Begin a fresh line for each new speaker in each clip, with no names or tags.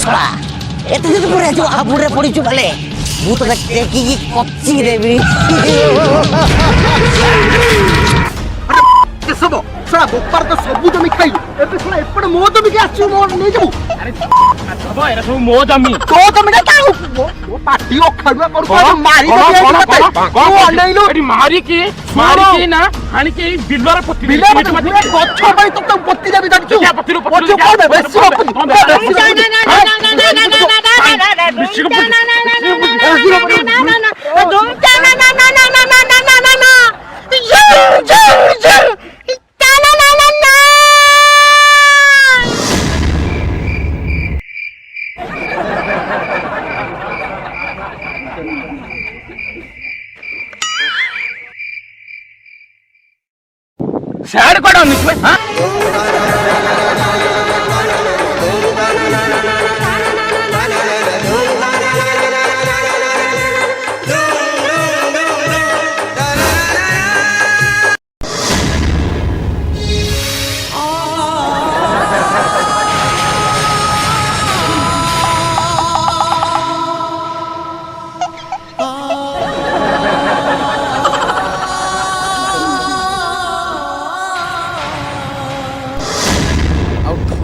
ଶଳା ଏତେ ଯଦି ପଡିଆ ଯିବ ହାବୁଡରେ ପଡିଛୁ ବାଲେ ମୁଁ ତ ଟେକିକି କଚି ଦେବି
सब सला गोपार तो सब जमी खाइलु एबे सला एपड़ मो जमी के आछु मो नै जबु
अरे सब एरा सब मो जमी
तो जमी ना काउ मो पाटी अखाडुआ कर मारी दे को अनैलो
एडी मारी के ना हानी के बिलवार पत्ती
बिला मत गच्छ भाई तो पत्ती देबी दछु
क्या पत्ती रो
पत्ती कर दे बेसी
साइड कोडा निछवे हां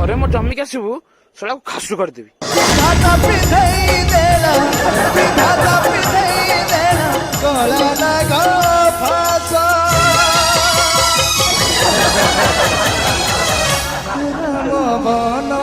अरे मो जम्मी के सिबू सला को खासु कर देबी
बन